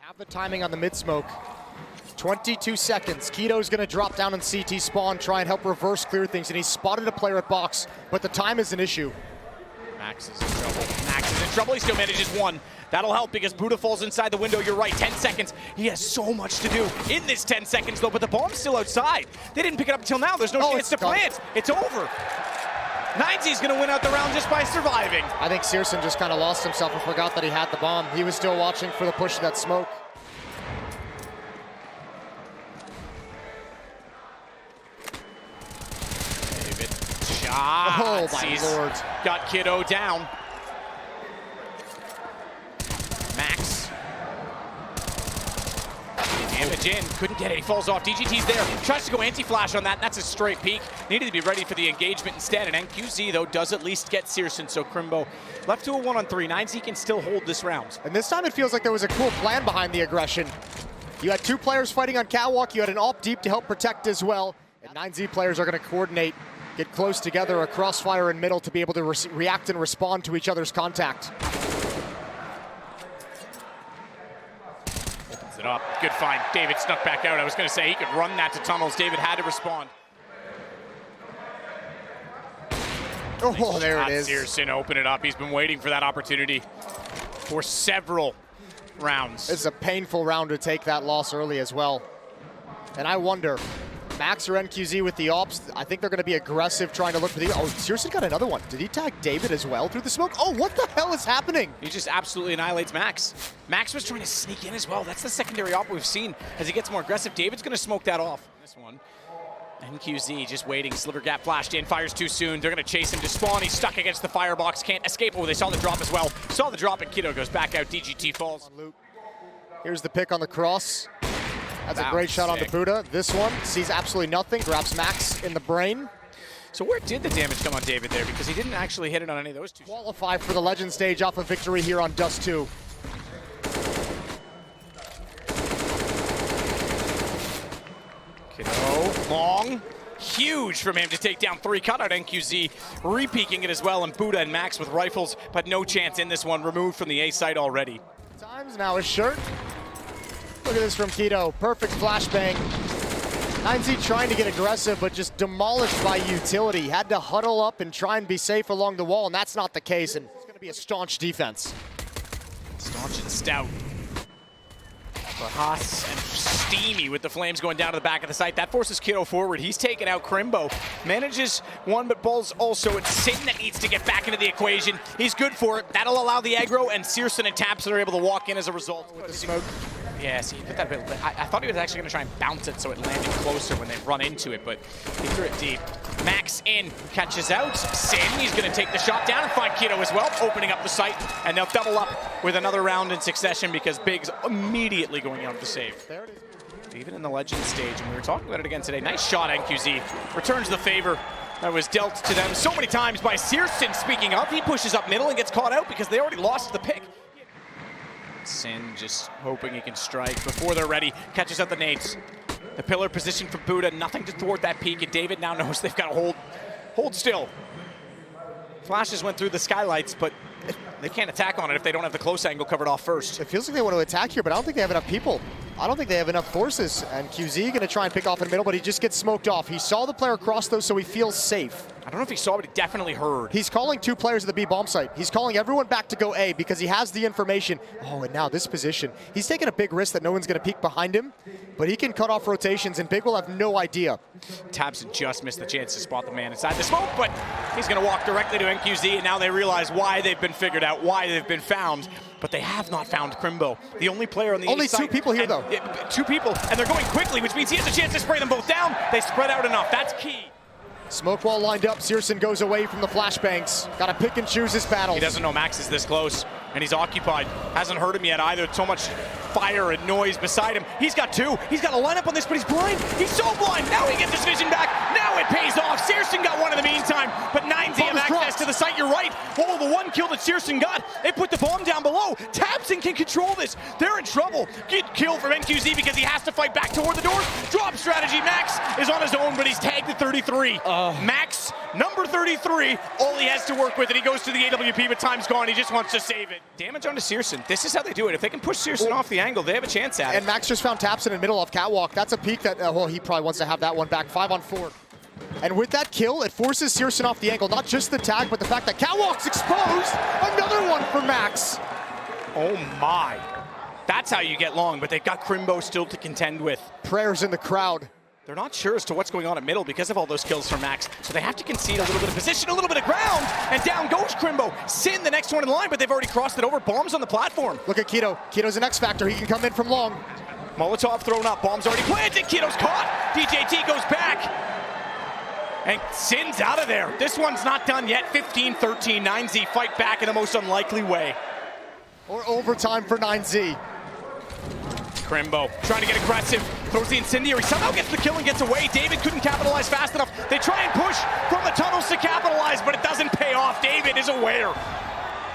Have the timing on the mid smoke. 22 seconds. Keto's going to drop down in CT spawn, try and help reverse clear things, and he's spotted a player at box, but the time is an issue. Max is in trouble. Max is in trouble. He still manages one. That'll help because Buddha falls inside the window. You're right, 10 seconds. He has so much to do in this 10 seconds, though, but the bomb's still outside. They didn't pick it up until now. There's no chance to plant. It's over. ence going to win out the round just by surviving. I think syrsoN just kind of lost himself and forgot that he had the bomb. He was still watching for the push of that smoke. Oh my lord. Got Kiddo down. Max. Damage in. Couldn't get it. He falls off. DGT's there. Tries to go anti-flash on that. That's a straight peek. Needed to be ready for the engagement instead. And NQZ, though, does at least get syrsoN. So Crimbo left to a 1-on-3. ence can still hold this round. And this time it feels like there was a cool plan behind the aggression. You had two players fighting on catwalk. You had an op deep to help protect as well. And ence players are going to coordinate, get close together, a crossfire in middle to be able to react and respond to each other's contact. Opens it up. Good find. David snuck back out. I was going to say he could run that to tunnels. David had to respond. Oh, there it is. syrsoN open it up. He's been waiting for that opportunity for several rounds. It's a painful round to take that loss early as well. And I wonder, Max or NQZ with the ops, I think they're going to be aggressive trying to look for the... Oh, syrsoN got another one. Did he tag David as well through the smoke? Oh, what the hell is happening? He just absolutely annihilates Max. Max was trying to sneak in as well. That's the secondary op we've seen as he gets more aggressive. David's going to smoke that off. This one. NQZ just waiting. Sliver gap flashed in. Fires too soon. They're going to chase him to spawn. He's stuck against the firebox. Can't escape. Oh, they saw the drop as well. Saw the drop and Kiddo goes back out. DGT falls. Here's the pick on the cross. That's a great shot on the Buddha. This one sees absolutely nothing, grabs Max in the brain. So where did the damage come on David there? Because he didn't actually hit it on any of those two. Qualify for the Legend stage off of victory here on Dust 2. Kiddo, long, huge from him to take down 3. Cut out NQZ, re-peeking it as well, and Buddha and Max with rifles, but no chance in this one, removed from the A site already. Times now his shirt. Look at this from Kiddo. Perfect flashbang. ence trying to get aggressive, but just demolished by utility. Had to huddle up and try and be safe along the wall, and that's not the case. And it's going to be a staunch defense. Staunch and stout. But hot and steamy with the flames going down to the back of the site. That forces Kiddo forward. He's taken out Crimbo. Manages one, but Bull's also it's Sin that needs to get back into the equation. He's good for it. That'll allow the aggro, and syrsoN and Tabson are able to walk in as a result. With the smoke. Yeah, see, he put that bit. I thought he was actually going to try and bounce it so it landed closer when they run into it, but he threw it deep. Max in, catches out. Sin, he's going to take the shot down and find Kiddo as well, opening up the site, and they'll double up with another round in succession because Big's immediately going out to save. There it is. Even in the Legend stage, and we were talking about it again today. Nice shot, NQZ. Returns the favor that was dealt to them so many times by syrsoN. Speaking of, he pushes up middle and gets caught out because they already lost the pick. Sin just hoping he can strike before they're ready. Catches out the nades. The pillar position for Buddha, nothing to thwart that peak, and David now knows they've got to hold still. Flashes went through the skylights, but they can't attack on it if they don't have the close angle covered off first. It feels like they want to attack here, but I don't think they have enough people. I don't think they have enough forces. And QZ going to try and pick off in the middle, but he just gets smoked off. He saw the player cross though, so he feels safe. I don't know if he saw, but he definitely heard. He's calling 2 players at the B bomb site. He's calling everyone back to go A because he has the information. Oh, and now this position. He's taking a big risk that no one's going to peek behind him, but he can cut off rotations, and Big will have no idea. Tabson just missed the chance to spot the man inside the smoke, but he's going to walk directly to NQZ, and now they realize why they've been figured out, why they've been found. But they have not found Crimbo, the only player on the Only 2 people here, though. 2 people, and they're going quickly, which means he has a chance to spray them both down. They spread out enough. That's key. Smoke wall lined up. syrsoN goes away from the flashbangs. Got to pick and choose his battles. He doesn't know Max is this close, and he's occupied. Hasn't heard him yet either. So much fire and noise beside him. He's got 2. He's got a lineup on this, but he's blind. He's so blind. Now he gets his vision back. Now it pays off. syrsoN got one in the meantime, but ence have access to the site. You're right. Oh, the one kill that syrsoN got, it put the bomb down below. Tabson can control this. They're in trouble. Good kill from NQZ because he has to fight back toward the doors. Drop strategy. Max is on his own, but he's tagged at 33. Max Number 33, all he has to work with, and he goes to the AWP, but time's gone. He just wants to save it. Damage onto syrsoN. This is how they do it. If they can push syrsoN off the angle, they have a chance at it. And Max just found tapsON in the middle of catwalk. That's a peek that, well, he probably wants to have that one back. 5-on-4. And with that kill, it forces syrsoN off the angle. Not just the tag, but the fact that catwalk's exposed. Another one for Max. Oh my. That's how you get long, but they've got Crimbo still to contend with. Prayers in the crowd. They're not sure as to what's going on at middle because of all those kills from Max, so they have to concede a little bit of position, a little bit of ground, and down goes Crimbo. syrsoN, the next one in line, but they've already crossed it over. Bombs on the platform. Look at Keto. Keto's an X factor. He can come in from long. Molotov thrown up. Bombs already planted. Keto's caught. DJT goes back. And syrsoN's out of there. This one's not done yet. 15-13. 9Z fight back in the most unlikely way. Or overtime for 9Z. Crimbo trying to get aggressive, throws the incendiary, somehow gets the kill and gets away. David couldn't capitalize fast enough. They try and push from the tunnels to capitalize, but it doesn't pay off. David is aware.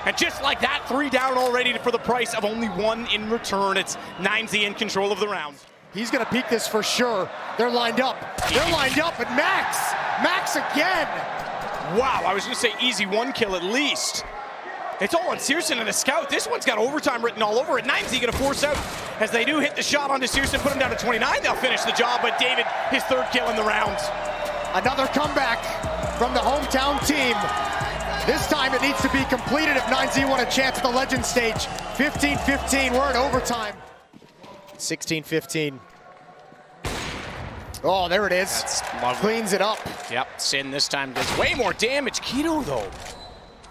And just like that, 3 down already for the price of only 1 in return. It's 9Z in control of the round. He's gonna peek this for sure. They're lined up. They're lined up, and Max again. Wow, I was gonna say easy 1 kill at least. It's all on syrsoN and a scout. This one's got overtime written all over it. 9Z gonna force out as they do hit the shot onto syrsoN, put him down to 29. They'll finish the job, but David, his 3rd kill in the round. Another comeback from the hometown team. This time it needs to be completed if 9Z want a chance at the Legend stage. 15-15, we're in overtime. 16-15. Oh, there it is. That's lovely. Cleans it up. Yep, syrsoN this time does way more damage. Keto, though.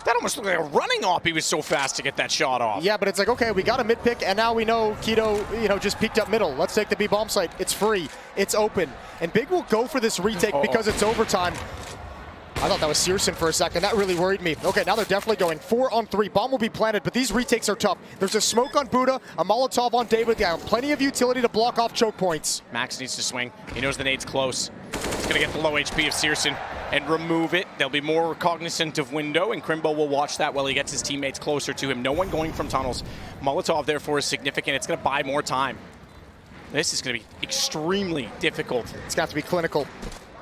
That almost looked like a running op. He was so fast to get that shot off. Yeah, but it's like, okay, we got a mid pick, and now we know Keto, just peeked up middle. Let's take the B bomb site. It's free. It's open. And Big will go for this retake because it's overtime. I thought that was syrsoN for a second. That really worried me. Okay, now they're definitely going 4-on-3. Bomb will be planted, but these retakes are tough. There's a smoke on Buddha, a Molotov on David. They have plenty of utility to block off choke points. Max needs to swing. He knows the nade's close. He's going to get the low HP of syrsoN and remove it. They'll be more cognizant of window, and Crimbo will watch that while he gets his teammates closer to him. No one going from tunnels. Molotov, therefore, is significant. It's going to buy more time. This is going to be extremely difficult. It's got to be clinical.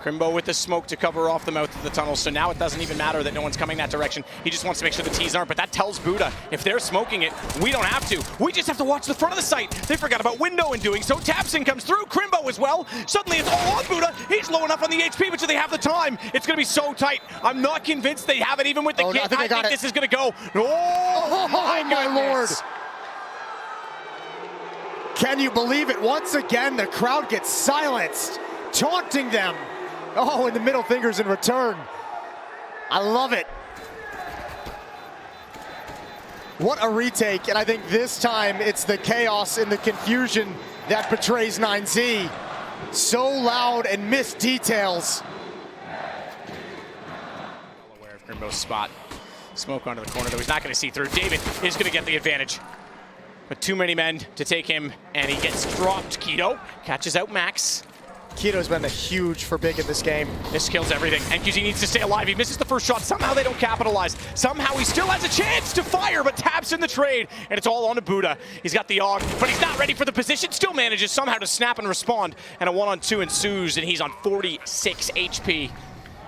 Crimbo with the smoke to cover off the mouth of the tunnel, so now it doesn't even matter that no one's coming that direction. He just wants to make sure the T's aren't, but that tells Buddha, if they're smoking it, we don't have to. We just have to watch the front of the site. They forgot about window in doing so. tapsON comes through, Crimbo as well. Suddenly it's all on Buddha. He's low enough on the HP, but do they have the time? It's going to be so tight. I'm not convinced they have it even with the kit. I think this is going to go. Oh my Lord. Can you believe it? Once again, the crowd gets silenced, taunting them. Oh, and the middle fingers in return. I love it. What a retake, and I think this time it's the chaos and the confusion that betrays 9Z. So loud and missed details. Well aware of Crimbo's spot. Smoke onto the corner, though he's not going to see through. David is going to get the advantage. But too many men to take him, and he gets dropped. Keto catches out Max. Keto's been huge for Big in this game. This kills everything. NQZ needs to stay alive. He misses the first shot. Somehow they don't capitalize. Somehow he still has a chance to fire, but tapsON the trade. And it's all on to Buddha. He's got the AUG, but he's not ready for the position. Still manages somehow to snap and respond. And a 1-on-2 ensues, and he's on 46 HP.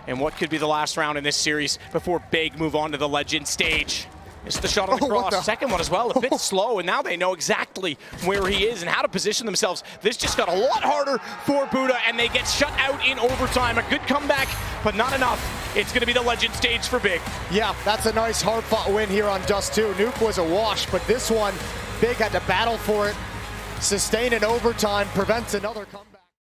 And what could be the last round in this series before Big move on to the Legend stage? It's the shot on the cross. Second one as well, a bit slow, and now they know exactly where he is and how to position themselves. This just got a lot harder for Buddha, and they get shut out in overtime. A good comeback, but not enough. It's going to be the Legend stage for Big. Yeah, that's a nice hard-fought win here on Dust 2. Nuke was a wash, but this one, Big had to battle for it. Sustain in overtime, prevents another comeback.